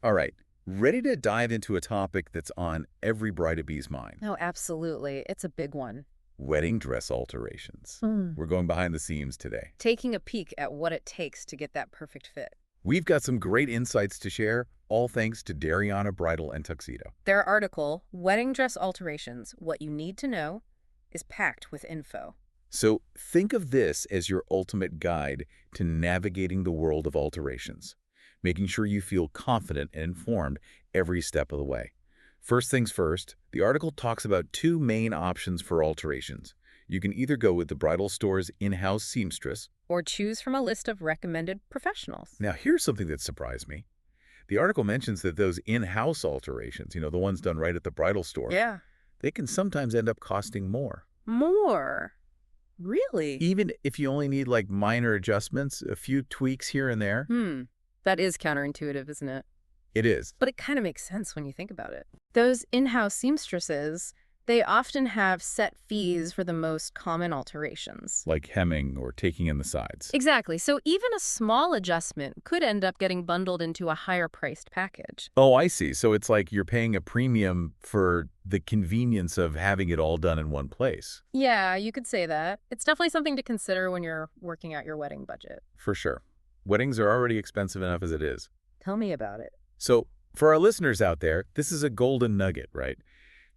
All right, ready to dive into a topic that's on every bride-to-be's mind. Oh, absolutely. It's a big one. Wedding dress alterations. Mm. We're going behind the scenes today. Taking a peek at what it takes to get that perfect fit. We've got some great insights to share, all thanks to Darianna Bridal and Tuxedo. Their article, Wedding Dress Alterations, What You Need to Know, is packed with info. So think of this as your ultimate guide to navigating the world of alterations, making sure you feel confident and informed every step of the way. First things first, the article talks about two main options for alterations. You can either go with the bridal store's in-house seamstress. Or choose from a list of recommended professionals. Now, here's something that surprised me. The article mentions that those in-house alterations, the ones done right at the bridal store, Yeah. they can sometimes end up costing more. More? Really? Even if you only need like minor adjustments, a few tweaks here and there. That is counterintuitive, isn't it? It is. But it kind of makes sense when you think about it. Those in-house seamstresses, they often have set fees for the most common alterations. Like hemming or taking in the sides. Exactly. So even a small adjustment could end up getting bundled into a higher-priced package. Oh, I see. So it's like you're paying a premium for the convenience of having it all done in one place. Yeah, you could say that. It's definitely something to consider when you're working out your wedding budget. For sure. Weddings are already expensive enough as it is. Tell me about it. So for our listeners out there, this is a golden nugget, right?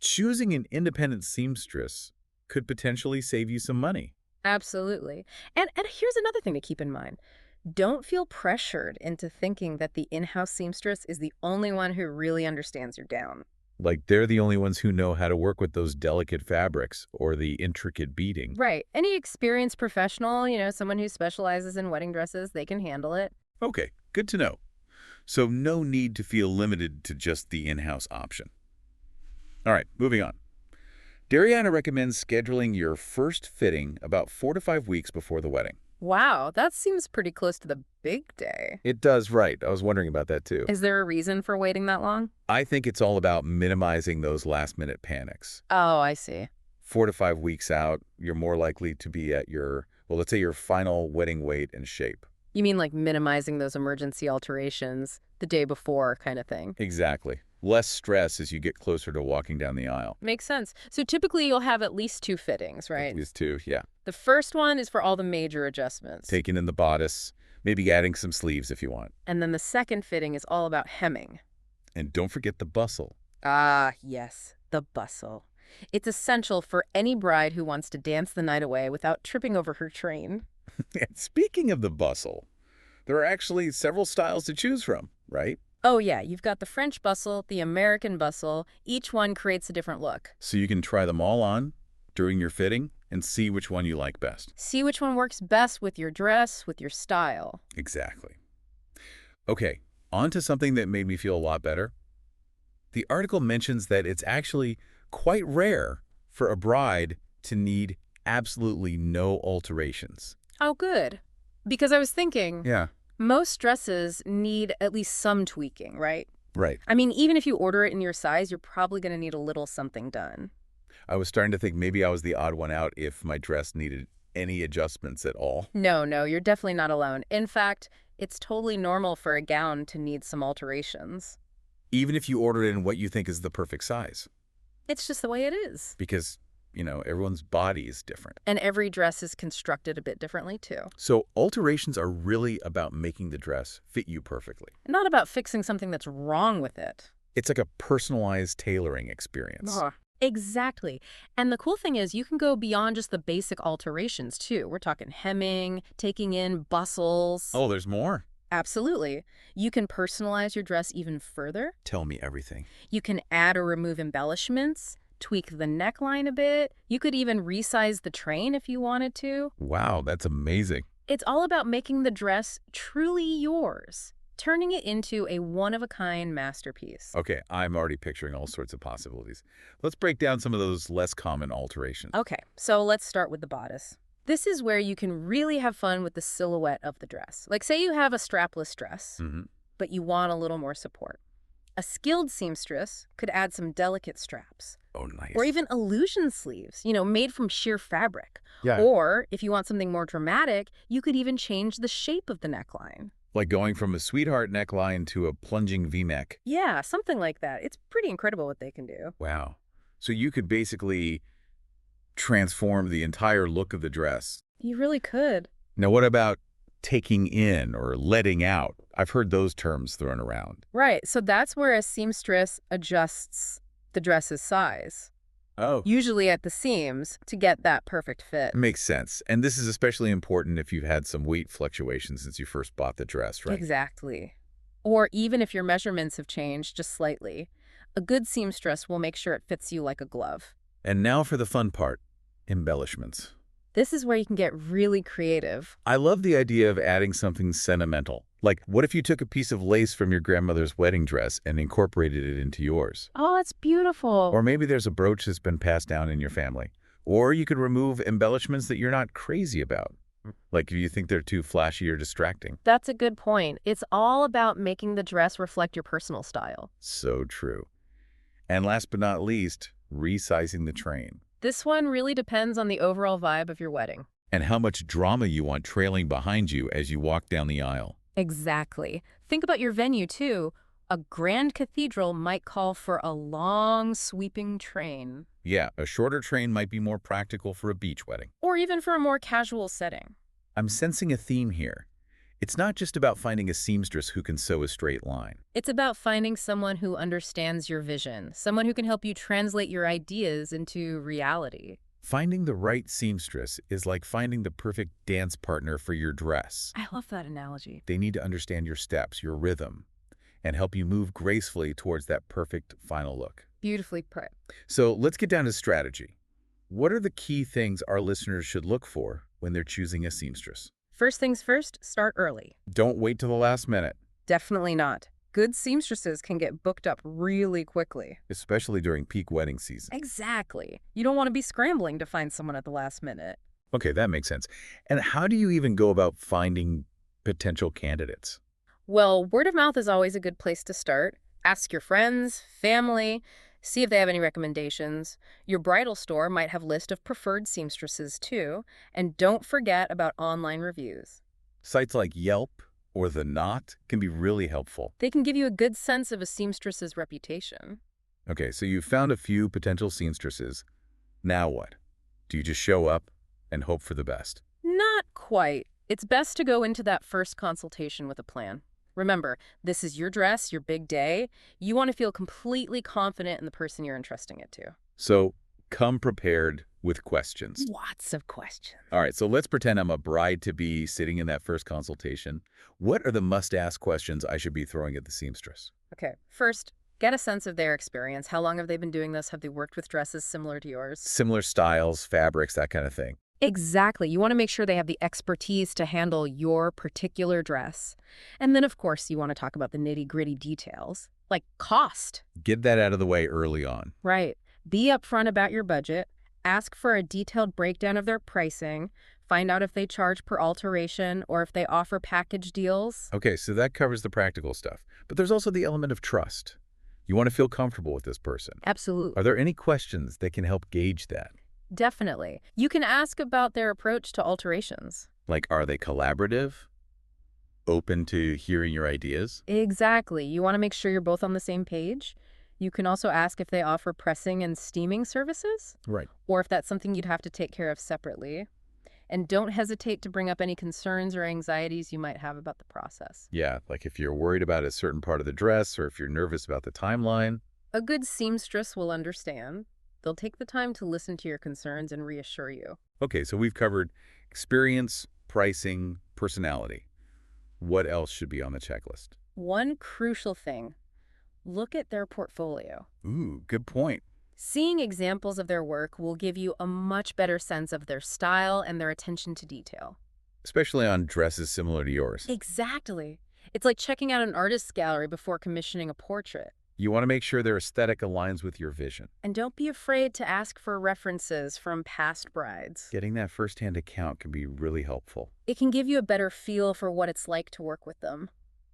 Choosing an independent seamstress could potentially save you some money. Absolutely. And here's another thing to keep in mind. Don't feel pressured into thinking that the in-house seamstress is the only one who really understands your gown. Like they're the only ones who know how to work with those delicate fabrics or the intricate beading. Right. Any experienced professional, someone who specializes in wedding dresses, they can handle it. Okay, good to know. So no need to feel limited to just the in-house option. All right, moving on. Darianna recommends scheduling your first fitting about 4 to 5 weeks before the wedding. Wow, that seems pretty close to the big day. It does, right. I was wondering about that too. Is there a reason for waiting that long? I think it's all about minimizing those last-minute panics. Oh, I see. 4 to 5 weeks out, you're more likely to be at your, well, let's say your final wedding weight and shape. You mean like minimizing those emergency alterations the day before kind of thing? Exactly. Less stress as you get closer to walking down the aisle. Makes sense. So typically you'll have at least 2 fittings, right? At least 2, yeah. The first one is for all the major adjustments. Taking in the bodice, maybe adding some sleeves if you want. And then the second fitting is all about hemming. And don't forget the bustle. Ah, yes, the bustle. It's essential for any bride who wants to dance the night away without tripping over her train. And speaking of the bustle, there are actually several styles to choose from, right? Oh yeah, you've got the French bustle, the American bustle. Each one creates a different look. So you can try them all on during your fitting and see which one you like best. See which one works best with your dress, with your style. Exactly. Okay, on to something that made me feel a lot better. The article mentions that it's actually quite rare for a bride to need absolutely no alterations. Oh, good. Because I was thinking, Yeah, most dresses need at least some tweaking, right? right. I mean, even if you order it in your size, you're probably going to need a little something done. I was starting to think maybe I was the odd one out if my dress needed any adjustments at all. No, you're definitely not alone. In fact, it's totally normal for a gown to need some alterations. Even if you order it in what you think is the perfect size. It's just the way it is. Because, everyone's body is different. And every dress is constructed a bit differently, too. So alterations are really about making the dress fit you perfectly. Not about fixing something that's wrong with it. It's like a personalized tailoring experience. Exactly. And the cool thing is you can go beyond just the basic alterations, too. We're talking hemming, taking in bustles. Oh, there's more? Absolutely. You can personalize your dress even further. Tell me everything. You can add or remove embellishments, tweak the neckline a bit. You could even resize the train if you wanted to. Wow, that's amazing. It's all about making the dress truly yours, turning it into a one-of-a-kind masterpiece. Okay, I'm already picturing all sorts of possibilities. Let's break down some of those less common alterations. Okay, so let's start with the bodice. This is where you can really have fun with the silhouette of the dress. Like say you have a strapless dress, but you want a little more support. A skilled seamstress could add some delicate straps. Oh, nice. Or even illusion sleeves, made from sheer fabric. Yeah. Or if you want something more dramatic, you could even change the shape of the neckline. Like going from a sweetheart neckline to a plunging V-neck. Yeah, something like that. It's pretty incredible what they can do. Wow. So you could basically transform the entire look of the dress. You really could. Now, what about taking in or letting out? I've heard those terms thrown around. Right, so that's where a seamstress adjusts the dress's size, Oh, usually at the seams, to get that perfect fit. makes sense. And this is especially important if you've had some weight fluctuations since you first bought the dress, right? Exactly. Or even if your measurements have changed just slightly, a good seamstress will make sure it fits you like a glove. And now for the fun part, embellishments. This is where you can get really creative. I love the idea of adding something sentimental. Like, what if you took a piece of lace from your grandmother's wedding dress and incorporated it into yours? Oh, that's beautiful. Or maybe there's a brooch that's been passed down in your family. Or you could remove embellishments that you're not crazy about. Like if you think they're too flashy or distracting. That's a good point. It's all about making the dress reflect your personal style. So true. And last but not least, resizing the train. This one really depends on the overall vibe of your wedding. And how much drama you want trailing behind you as you walk down the aisle. Exactly. Think about your venue, too. A grand cathedral might call for a long, sweeping train. Yeah, a shorter train might be more practical for a beach wedding. Or even for a more casual setting. I'm sensing a theme here. It's not just about finding a seamstress who can sew a straight line. It's about finding someone who understands your vision, someone who can help you translate your ideas into reality. Finding the right seamstress is like finding the perfect dance partner for your dress. I love that analogy. They need to understand your steps, your rhythm, and help you move gracefully towards that perfect final look. Beautifully put. So let's get down to strategy. What are the key things our listeners should look for when they're choosing a seamstress? First things first, start early. Don't wait till the last minute, Definitely not. Good seamstresses can get booked up really quickly. especially during peak wedding season. Exactly. You don't want to be scrambling to find someone at the last minute. Okay, that makes sense. And how do you even go about finding potential candidates? Well, word of mouth is always a good place to start. Ask your friends, family, see if they have any recommendations. Your bridal store might have a list of preferred seamstresses too. And don't forget about online reviews. Sites like Yelp or The Knot can be really helpful. They can give you a good sense of a seamstress's reputation. Okay, so you've found a few potential seamstresses. Now what? Do you just show up and hope for the best? Not quite. It's best to go into that first consultation with a plan. Remember, this is your dress, your big day. You want to feel completely confident in the person you're entrusting it to. So come prepared with questions. Lots of questions. All right, so let's pretend I'm a bride-to-be sitting in that first consultation. What are the must-ask questions I should be throwing at the seamstress? Okay, first, get a sense of their experience. How long have they been doing this? Have they worked with dresses similar to yours? Similar styles, fabrics, that kind of thing. Exactly. You want to make sure they have the expertise to handle your particular dress. And then, of course, you want to talk about the nitty-gritty details, like cost. Get that out of the way early on. Right. Be upfront about your budget. Ask for a detailed breakdown of their pricing. Find out if they charge per alteration or if they offer package deals. Okay, so that covers the practical stuff. But there's also the element of trust. You want to feel comfortable with this person. Absolutely. Are there any questions that can help gauge that? Definitely. You can ask about their approach to alterations. Like, are they collaborative? Open to hearing your ideas? Exactly. You want to make sure you're both on the same page. You can also ask if they offer pressing and steaming services, Right. or if that's something you'd have to take care of separately. And don't hesitate to bring up any concerns or anxieties you might have about the process. Yeah, like if you're worried about a certain part of the dress or if you're nervous about the timeline. A good seamstress will understand. They'll take the time to listen to your concerns and reassure you. Okay, so we've covered experience, pricing, personality. What else should be on the checklist? One crucial thing, look at their portfolio. Ooh, good point. Seeing examples of their work will give you a much better sense of their style and their attention to detail. Especially on dresses similar to yours. Exactly. It's like checking out an artist's gallery before commissioning a portrait. You want to make sure their aesthetic aligns with your vision. And don't be afraid to ask for references from past brides. Getting that firsthand account can be really helpful. It can give you a better feel for what it's like to work with them.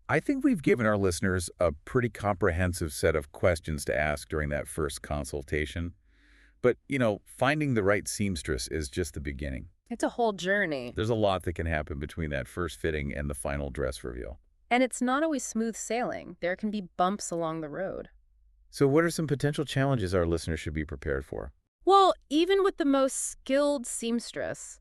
I think we've given our listeners a pretty comprehensive set of questions to ask during that first consultation. But, finding the right seamstress is just the beginning. It's a whole journey. There's a lot that can happen between that first fitting and the final dress reveal. And it's not always smooth sailing. There can be bumps along the road. So what are some potential challenges our listeners should be prepared for? Well, even with the most skilled seamstress,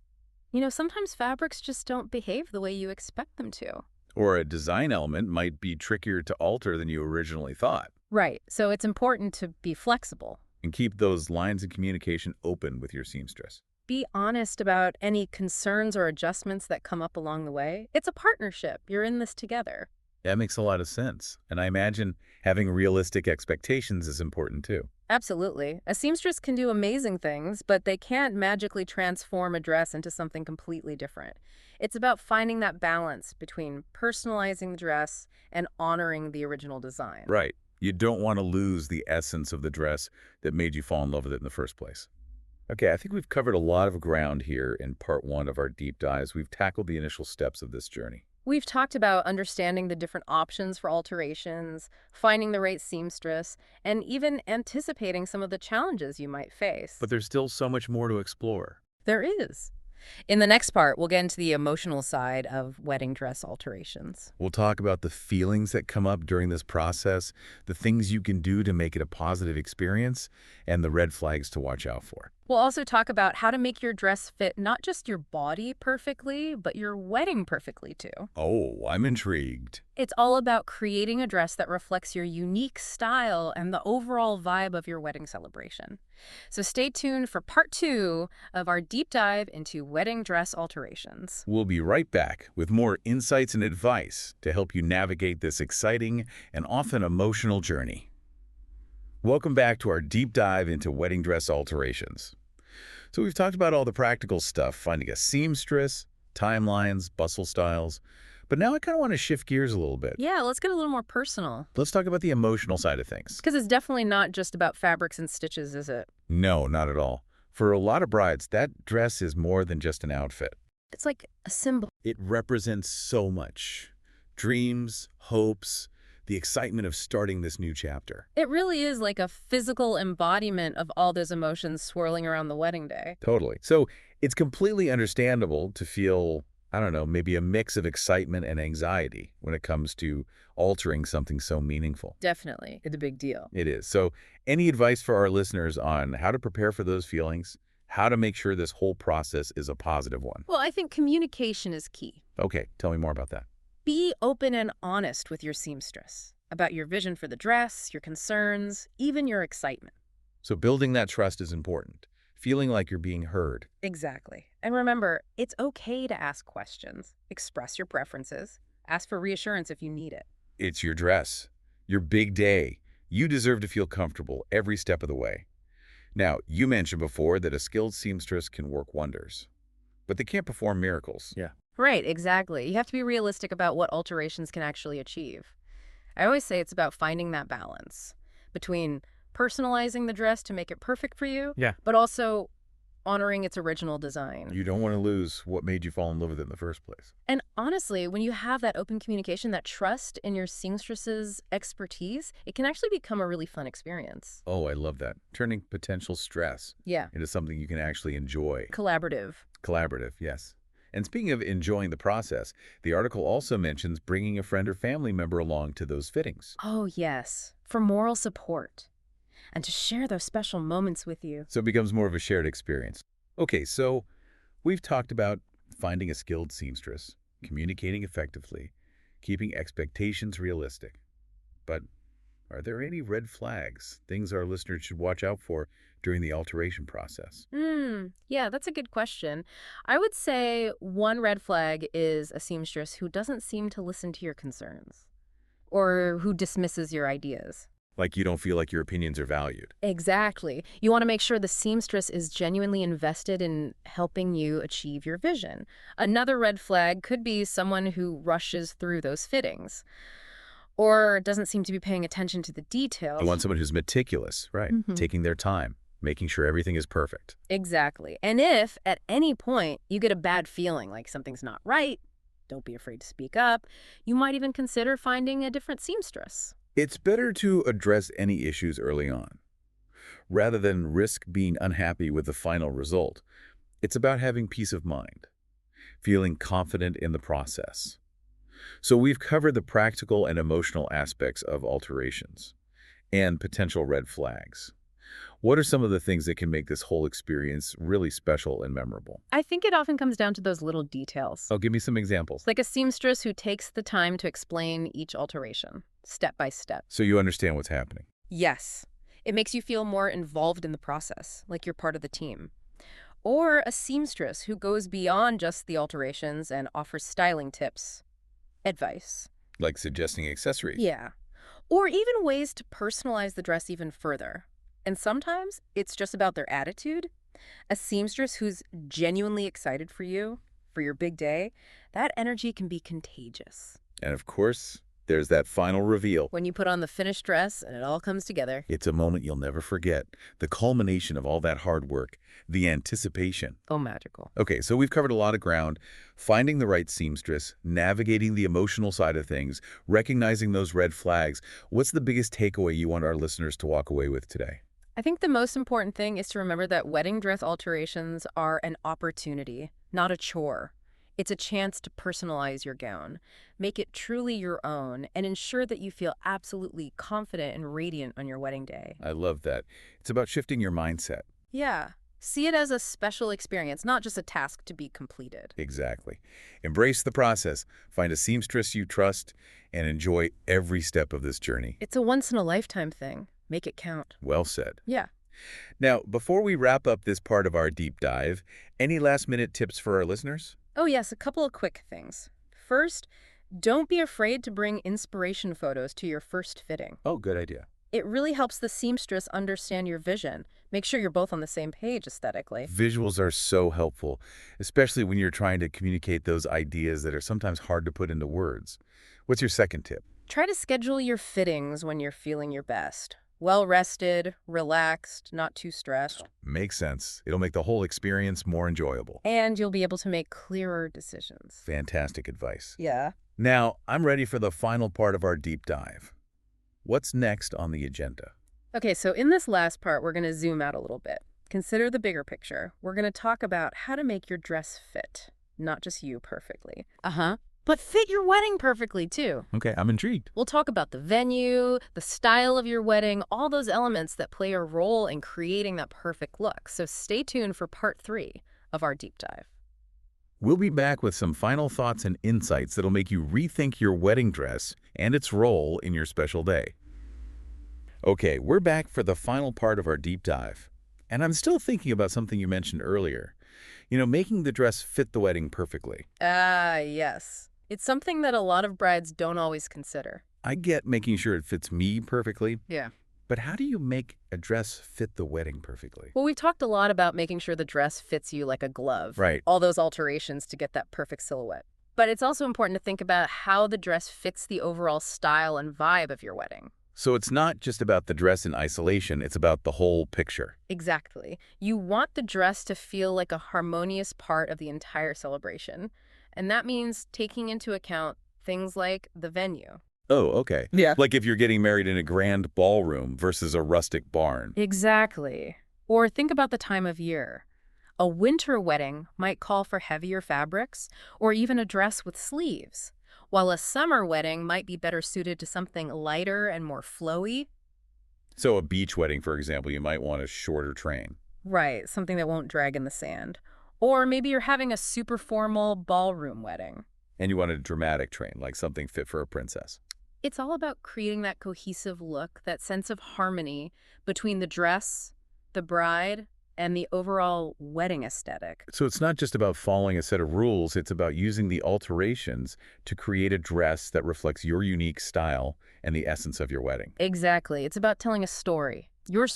sometimes fabrics just don't behave the way you expect them to. Or a design element might be trickier to alter than you originally thought. Right. So it's important to be flexible. And keep those lines of communication open with your seamstress. Be honest about any concerns or adjustments that come up along the way. It's a partnership. You're in this together. That makes a lot of sense. And I imagine having realistic expectations is important too. Absolutely. A seamstress can do amazing things, but they can't magically transform a dress into something completely different. It's about finding that balance between personalizing the dress and honoring the original design. Right. You don't want to lose the essence of the dress that made you fall in love with it in the first place. Okay, I think we've covered a lot of ground here in part one of our deep dives. We've tackled the initial steps of this journey. We've talked about understanding the different options for alterations, finding the right seamstress, and even anticipating some of the challenges you might face. But there's still so much more to explore. There is. In the next part, we'll get into the emotional side of wedding dress alterations. We'll talk about the feelings that come up during this process, the things you can do to make it a positive experience, and the red flags to watch out for. We'll also talk about how to make your dress fit not just your body perfectly, but your wedding perfectly too. Oh, I'm intrigued. It's all about creating a dress that reflects your unique style and the overall vibe of your wedding celebration. So stay tuned for part 2 of our deep dive into wedding dress alterations. We'll be right back with more insights and advice to help you navigate this exciting and often emotional journey. Welcome back to our deep dive into wedding dress alterations. So we've talked about all the practical stuff, finding a seamstress, timelines, bustle styles, but now I kind of want to shift gears a little bit. Yeah, let's get a little more personal. Let's talk about the emotional side of things. Because it's definitely not just about fabrics and stitches, is it? No, not at all. For a lot of brides, that dress is more than just an outfit. It's like a symbol. It represents so much. Dreams, hopes, the excitement of starting this new chapter. It really is like a physical embodiment of all those emotions swirling around the wedding day. Totally. So it's completely understandable to feel, I don't know, maybe a mix of excitement and anxiety when it comes to altering something so meaningful. Definitely. It's a big deal. It is. So any advice for our listeners on how to prepare for those feelings, how to make sure this whole process is a positive one? Well, I think communication is key. Okay, tell me more about that. Be open and honest with your seamstress about your vision for the dress, your concerns, even your excitement. So building that trust is important. Feeling like you're being heard. Exactly. And remember, it's okay to ask questions, express your preferences, ask for reassurance if you need it. It's your dress, your big day. You deserve to feel comfortable every step of the way. Now, you mentioned before that a skilled seamstress can work wonders, but they can't perform miracles. Yeah. Right, exactly. You have to be realistic about what alterations can actually achieve. I always say it's about finding that balance between personalizing the dress to make it perfect for you, but also honoring its original design. You don't want to lose what made you fall in love with it in the first place. And honestly, when you have that open communication, that trust in your seamstress's expertise, it can actually become a really fun experience. Oh, I love that. Turning potential stress into something you can actually enjoy. Collaborative. Collaborative, yes. And speaking of enjoying the process, the article also mentions bringing a friend or family member along to those fittings. Oh, yes. For moral support. And to share those special moments with you. So it becomes more of a shared experience. Okay, so we've talked about finding a skilled seamstress, communicating effectively, keeping expectations realistic. But are there any red flags, things our listeners should watch out for during the alteration process? Yeah, that's a good question. I would say one red flag is a seamstress who doesn't seem to listen to your concerns or who dismisses your ideas. Like you don't feel like your opinions are valued. Exactly. You want to make sure the seamstress is genuinely invested in helping you achieve your vision. Another red flag could be someone who rushes through those fittings or doesn't seem to be paying attention to the details. I want someone who's meticulous, right? Taking their time, making sure everything is perfect. Exactly. And if at any point you get a bad feeling like something's not right, don't be afraid to speak up. You might even consider finding a different seamstress. It's better to address any issues early on, rather than risk being unhappy with the final result. It's about having peace of mind, feeling confident in the process. So we've covered the practical and emotional aspects of alterations and potential red flags. What are some of the things that can make this whole experience really special and memorable? I think it often comes down to those little details. Oh, give me some examples. Like a seamstress who takes the time to explain each alteration, step by step. So you understand what's happening. Yes, it makes you feel more involved in the process, like you're part of the team. Or a seamstress who goes beyond just the alterations and offers styling tips, advice. Like suggesting accessories. Yeah. Or even ways to personalize the dress even further. And sometimes it's just about their attitude. A seamstress who's genuinely excited for you, for your big day, that energy can be contagious. And of course, there's that final reveal. When you put on the finished dress and it all comes together. It's a moment you'll never forget. The culmination of all that hard work, the anticipation. Oh, magical. Okay, so we've covered a lot of ground. Finding the right seamstress, navigating the emotional side of things, recognizing those red flags. What's the biggest takeaway you want our listeners to walk away with today? I think the most important thing is to remember that wedding dress alterations are an opportunity, not a chore. It's a chance to personalize your gown, make it truly your own, and ensure that you feel absolutely confident and radiant on your wedding day. I love that. It's about shifting your mindset. Yeah. See it as a special experience, not just a task to be completed. Exactly. Embrace the process, find a seamstress you trust, and enjoy every step of this journey. It's a once-in-a-lifetime thing. Make it count. Well said. Yeah. Now, before we wrap up this part of our deep dive, any last-minute tips for our listeners? Oh, yes, a couple of quick things. First, don't be afraid to bring inspiration photos to your first fitting. Oh, good idea. It really helps the seamstress understand your vision. Make sure you're both on the same page aesthetically. Visuals are so helpful, especially when you're trying to communicate those ideas that are sometimes hard to put into words. What's your second tip? Try to schedule your fittings when you're feeling your best. Well-rested, relaxed, not too stressed. Makes sense. It'll make the whole experience more enjoyable. And you'll be able to make clearer decisions. Fantastic advice. Yeah. Now, I'm ready for the final part of our deep dive. What's next on the agenda? Okay, so in this last part, we're going to zoom out a little bit. Consider the bigger picture. We're going to talk about how to make your dress fit, not just you perfectly. But fit your wedding perfectly, too. Okay, I'm intrigued. We'll talk about the venue, the style of your wedding, all those elements that play a role in creating that perfect look. So stay tuned for part 3 of our deep dive. We'll be back with some final thoughts and insights that'll make you rethink your wedding dress and its role in your special day. Okay, we're back for the final part of our deep dive. And I'm still thinking about something you mentioned earlier. You know, making the dress fit the wedding perfectly. Ah, yes. It's something that a lot of brides don't always consider. I get making sure it fits me perfectly, Yeah. but how do you make a dress fit the wedding perfectly? Well, we've talked a lot about making sure the dress fits you like a glove. Right. All those alterations to get that perfect silhouette. But it's also important to think about how the dress fits the overall style and vibe of your wedding. So it's not just about the dress in isolation, it's about the whole picture. Exactly. You want the dress to feel like a harmonious part of the entire celebration. And that means taking into account things like the venue. Oh, okay. Yeah. Like if you're getting married in a grand ballroom versus a rustic barn. Exactly. Or think about the time of year. A winter wedding might call for heavier fabrics or even a dress with sleeves, while a summer wedding might be better suited to something lighter and more flowy. So a beach wedding, for example, you might want a shorter train. Right, something that won't drag in the sand. Or maybe you're having a super formal ballroom wedding. And you want a dramatic train, like something fit for a princess. It's all about creating that cohesive look, that sense of harmony between the dress, the bride, and the overall wedding aesthetic. So it's not just about following a set of rules, it's about using the alterations to create a dress that reflects your unique style and the essence of your wedding. Exactly. It's about telling a story, your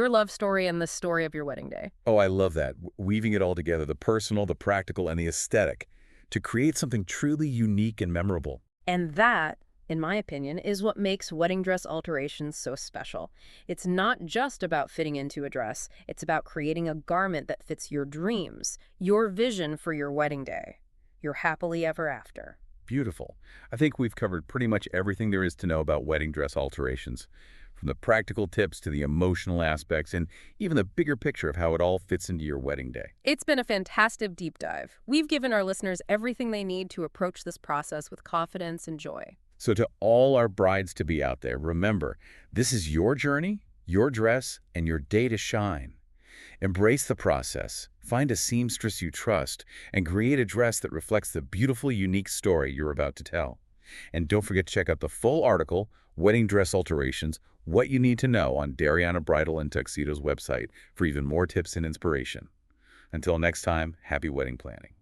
love story, and the story of your wedding day. Oh, I love that. Weaving it all together, the personal, the practical, and the aesthetic, to create something truly unique and memorable. And that, in my opinion, is what makes wedding dress alterations so special. It's not just about fitting into a dress. It's about creating a garment that fits your dreams, your vision for your wedding day, your happily ever after. Beautiful. I think we've covered pretty much everything there is to know about wedding dress alterations. from the practical tips to the emotional aspects and even the bigger picture of how it all fits into your wedding day. It's been a fantastic deep dive. We've given our listeners everything they need to approach this process with confidence and joy. So to all our brides-to-be out there, remember, this is your journey, your dress, and your day to shine. Embrace the process, find a seamstress you trust, and create a dress that reflects the beautiful, unique story you're about to tell. And don't forget to check out the full article, Wedding Dress Alterations, What You Need to Know, on Darianna Bridal and Tuxedo's website for even more tips and inspiration. Until next time, happy wedding planning.